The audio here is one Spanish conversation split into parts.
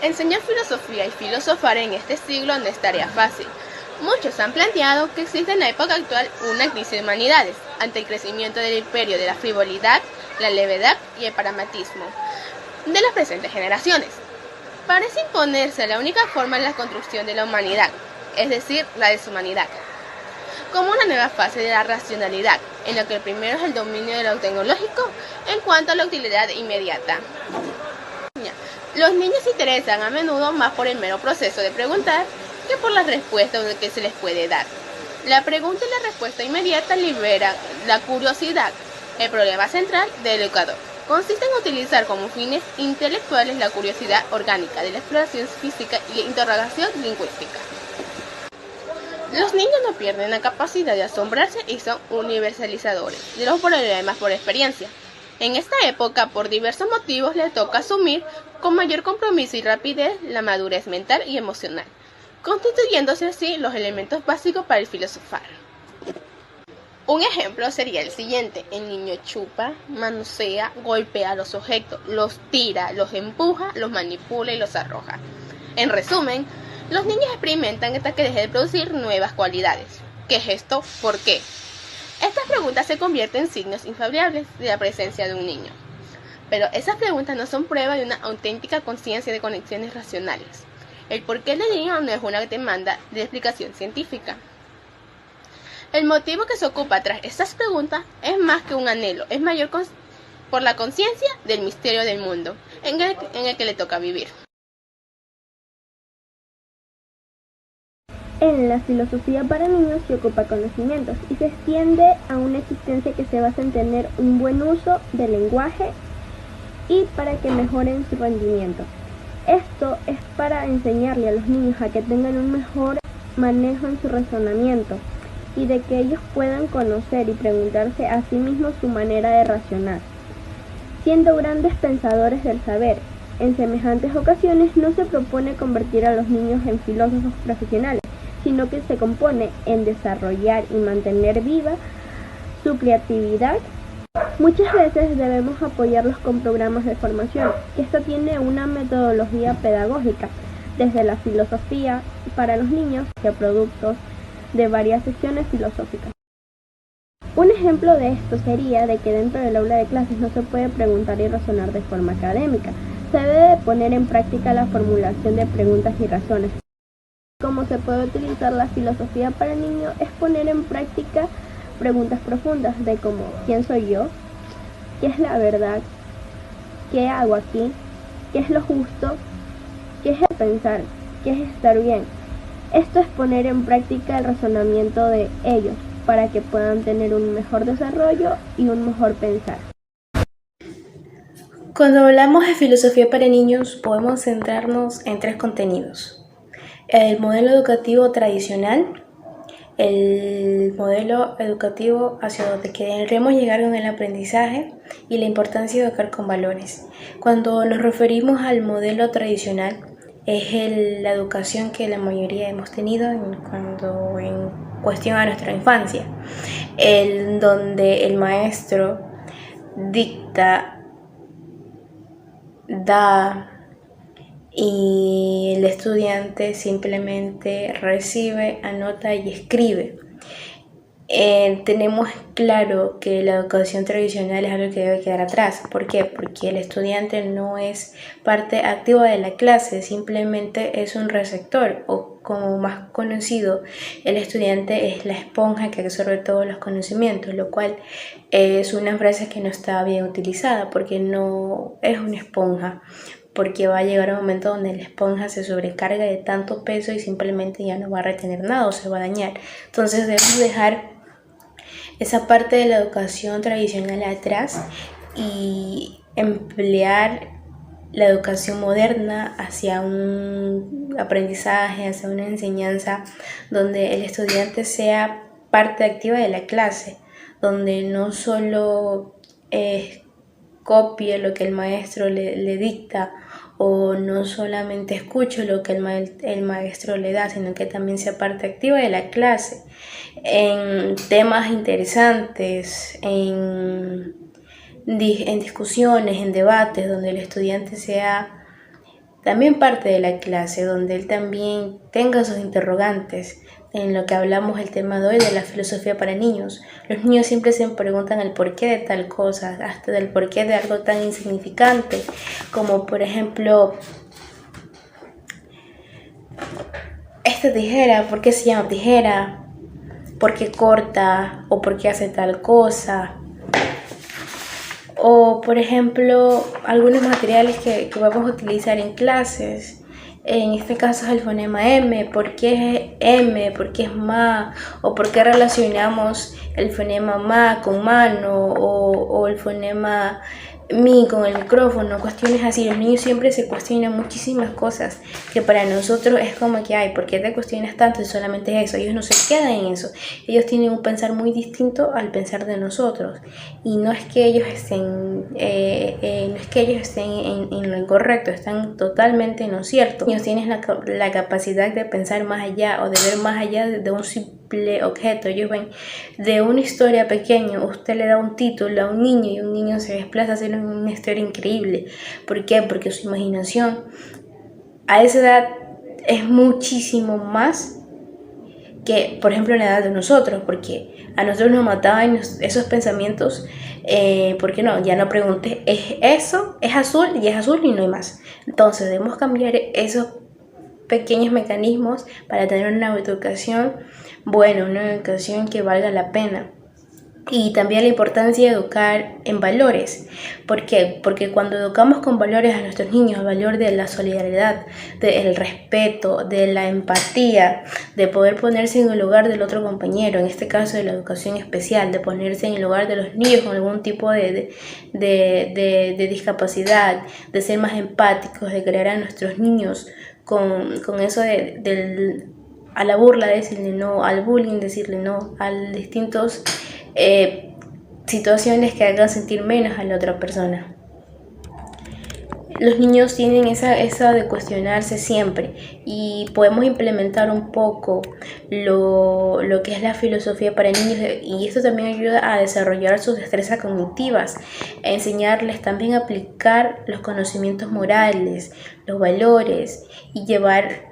Enseñar filosofía y filosofar en este siglo no es tarea fácil. Muchos han planteado que existe en la época actual una crisis de humanidades ante el crecimiento del imperio de la frivolidad, la levedad y el pragmatismo de las presentes generaciones. Parece imponerse la única forma en la construcción de la humanidad, es decir, la deshumanidad, como una nueva fase de la racionalidad, en la que el primero es el dominio de lo tecnológico en cuanto a la utilidad inmediata. Los niños se interesan a menudo más por el mero proceso de preguntar que por las respuestas que se les puede dar. La pregunta y la respuesta inmediata liberan la curiosidad. El problema central del educador consiste en utilizar como fines intelectuales la curiosidad orgánica de la exploración física y la interrogación lingüística. Los niños no pierden la capacidad de asombrarse y son universalizadores de los problemas por experiencia. En esta época, por diversos motivos, le toca asumir con mayor compromiso y rapidez la madurez mental y emocional, constituyéndose así los elementos básicos para el filosofar. Un ejemplo sería el siguiente: el niño chupa, manosea, golpea los objetos, los tira, los empuja, los manipula y los arroja. En resumen, los niños experimentan hasta que deje de producir nuevas cualidades. ¿Qué es esto? ¿Por qué? Estas preguntas se convierten en signos infalibles de la presencia de un niño. Pero esas preguntas no son prueba de una auténtica conciencia de conexiones racionales. El porqué del niño no es una demanda de explicación científica. El motivo que se ocupa tras estas preguntas es más que un anhelo, es mayor por la conciencia del misterio del mundo en el que le toca vivir. En la filosofía para niños se ocupa conocimientos y se extiende a una existencia que se basa en tener un buen uso del lenguaje y para que mejoren su rendimiento. Esto es para enseñarle a los niños a que tengan un mejor manejo en su razonamiento y de que ellos puedan conocer y preguntarse a sí mismos su manera de razonar. Siendo grandes pensadores del saber, en semejantes ocasiones no se propone convertir a los niños en filósofos profesionales, sino que se compone en desarrollar y mantener viva su creatividad. Muchas veces debemos apoyarlos con programas de formación, que esto tiene una metodología pedagógica, desde la filosofía para los niños a productos de varias secciones filosóficas. Un ejemplo de esto sería de que dentro del aula de clases no se puede preguntar y razonar de forma académica, se debe poner en práctica la formulación de preguntas y razones. Cómo se puede utilizar la filosofía para niños es poner en práctica preguntas profundas de como ¿quién soy yo? ¿Qué es la verdad? ¿Qué hago aquí? ¿Qué es lo justo? ¿Qué es el pensar? ¿Qué es estar bien? Esto es poner en práctica el razonamiento de ellos para que puedan tener un mejor desarrollo y un mejor pensar. Cuando hablamos de filosofía para niños, podemos centrarnos en tres contenidos: el modelo educativo tradicional, el modelo educativo hacia donde queremos llegar con el aprendizaje y la importancia de educar con valores. Cuando nos referimos al modelo tradicional, es la educación que la mayoría hemos tenido en cuestión a nuestra infancia, donde el maestro dicta, da, y el estudiante simplemente recibe, anota y escribe. Tenemos claro que la educación tradicional es algo que debe quedar atrás. ¿Por qué? Porque el estudiante no es parte activa de la clase, simplemente es un receptor, o como más conocido, el estudiante es la esponja que absorbe todos los conocimientos, lo cual es una frase que no está bien utilizada, porque no es una esponja, porque va a llegar un momento donde la esponja se sobrecarga de tanto peso y simplemente ya no va a retener nada o se va a dañar. Entonces debemos dejar esa parte de la educación tradicional atrás y emplear la educación moderna hacia un aprendizaje, hacia una enseñanza donde el estudiante sea parte activa de la clase, donde no solo copie lo que el maestro le dicta, o no solamente escuche lo que el maestro le da, sino que también sea parte activa de la clase en temas interesantes, en discusiones, en debates, donde el estudiante sea también parte de la clase, donde él también tenga sus interrogantes. En lo que hablamos el tema de hoy de la filosofía para niños. Los niños siempre se preguntan el porqué de tal cosa, hasta del porqué de algo tan insignificante, como por ejemplo, esta tijera, ¿por qué se llama tijera? ¿Por qué corta? ¿O por qué hace tal cosa? O por ejemplo, algunos materiales que vamos a utilizar en clases. En este caso es el fonema M. ¿Por qué es M? ¿Por qué es ma? ¿O por qué relacionamos el fonema ma con mano? ¿O el fonema mi con el micrófono? Cuestiones así. Los niños siempre se cuestionan muchísimas cosas que para nosotros es como que, ay, ¿por qué te cuestionas tanto? Si solamente es eso. Ellos no se quedan en eso. Ellos tienen un pensar muy distinto al pensar de nosotros. Y no es que ellos estén, en lo incorrecto, están totalmente en lo cierto. Ellos tienen la capacidad de pensar más allá o de ver más allá de un simple objeto. Ellos ven de una historia pequeña, usted le da un título a un niño y un niño se desplaza a hacer una historia increíble. ¿Por qué? Porque su imaginación a esa edad es muchísimo más que, por ejemplo, la edad de nosotros, porque a nosotros nos mataban esos pensamientos. ¿Por qué no? Ya no pregunte, ¿es eso? ¿Es azul? Y es azul y no hay más. Entonces debemos cambiar esos pequeños mecanismos para tener una educación buena, una educación que valga la pena. Y también la importancia de educar en valores. ¿Por qué? Porque cuando educamos con valores a nuestros niños, el valor de la solidaridad, del respeto, de la empatía, de poder ponerse en el lugar del otro compañero, en este caso de la educación especial, de ponerse en el lugar de los niños con algún tipo de discapacidad, de ser más empáticos, de crear a nuestros niños con eso a la burla decirle no, al bullying decirle no, a distintos situaciones que hagan sentir menos a la otra persona. Los niños tienen esa de cuestionarse siempre y podemos implementar un poco lo que es la filosofía para niños, y esto también ayuda a desarrollar sus destrezas cognitivas, a enseñarles también a aplicar los conocimientos morales, los valores y llevar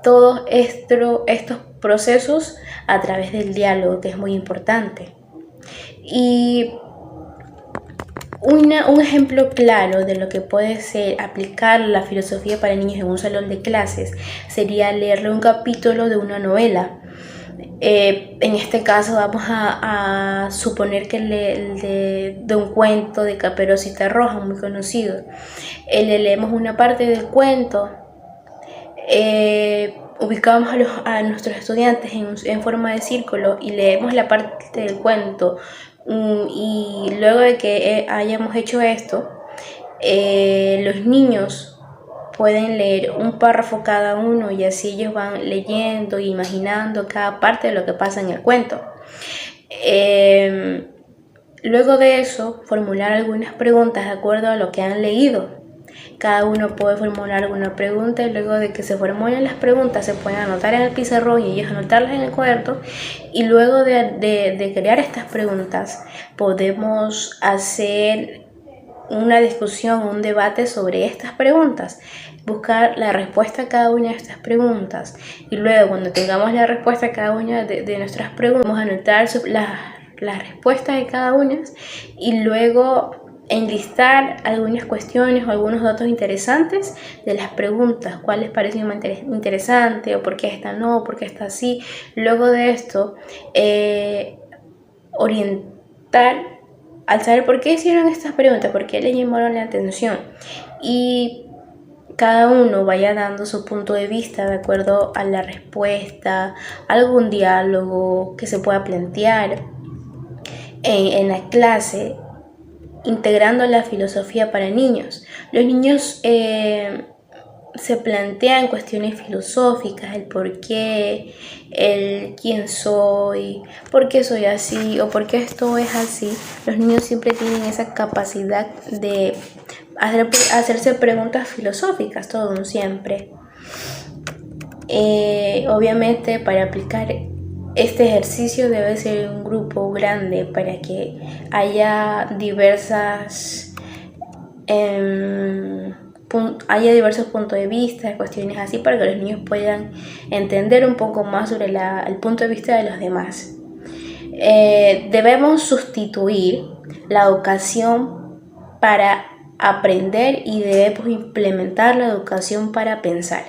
todos estos procesos a través del diálogo, que es muy importante. Y un ejemplo claro de lo que puede ser aplicar la filosofía para niños en un salón de clases sería leerle un capítulo de una novela. En este caso vamos a suponer que de un cuento de Caperucita Roja, muy conocido. Le leemos una parte del cuento. Ubicamos a nuestros estudiantes en forma de círculo y leemos la parte del cuento, y luego de que hayamos hecho esto, los niños pueden leer un párrafo cada uno y así ellos van leyendo e imaginando cada parte de lo que pasa en el cuento. Luego de eso, formular algunas preguntas de acuerdo a lo que han leído. Cada uno puede formular alguna pregunta y luego de que se formulen las preguntas se pueden anotar en el pizarrón y ellos anotarlas en el cuaderno, y luego de crear estas preguntas podemos hacer una discusión, un debate sobre estas preguntas, buscar la respuesta a cada una de estas preguntas, y luego cuando tengamos la respuesta a cada una de nuestras preguntas vamos a anotar las respuestas de cada una y luego enlistar algunas cuestiones o algunos datos interesantes de las preguntas, cuál les pareció más interesante o por qué esta no, por qué esta así. Luego de esto, orientar al saber por qué hicieron estas preguntas, por qué les llamaron la atención, y cada uno vaya dando su punto de vista de acuerdo a la respuesta, algún diálogo que se pueda plantear en la clase, integrando la filosofía para niños. Los niños se plantean cuestiones filosóficas, el por qué, el quién soy, por qué soy así o por qué esto es así. Los niños siempre tienen esa capacidad de hacerse preguntas filosóficas, todo siempre. Obviamente para aplicar este ejercicio debe ser un grupo grande para que haya diversas haya diversos puntos de vista, cuestiones así, para que los niños puedan entender un poco más sobre el punto de vista de los demás. Debemos sustituir la educación para aprender y debemos implementar la educación para pensar.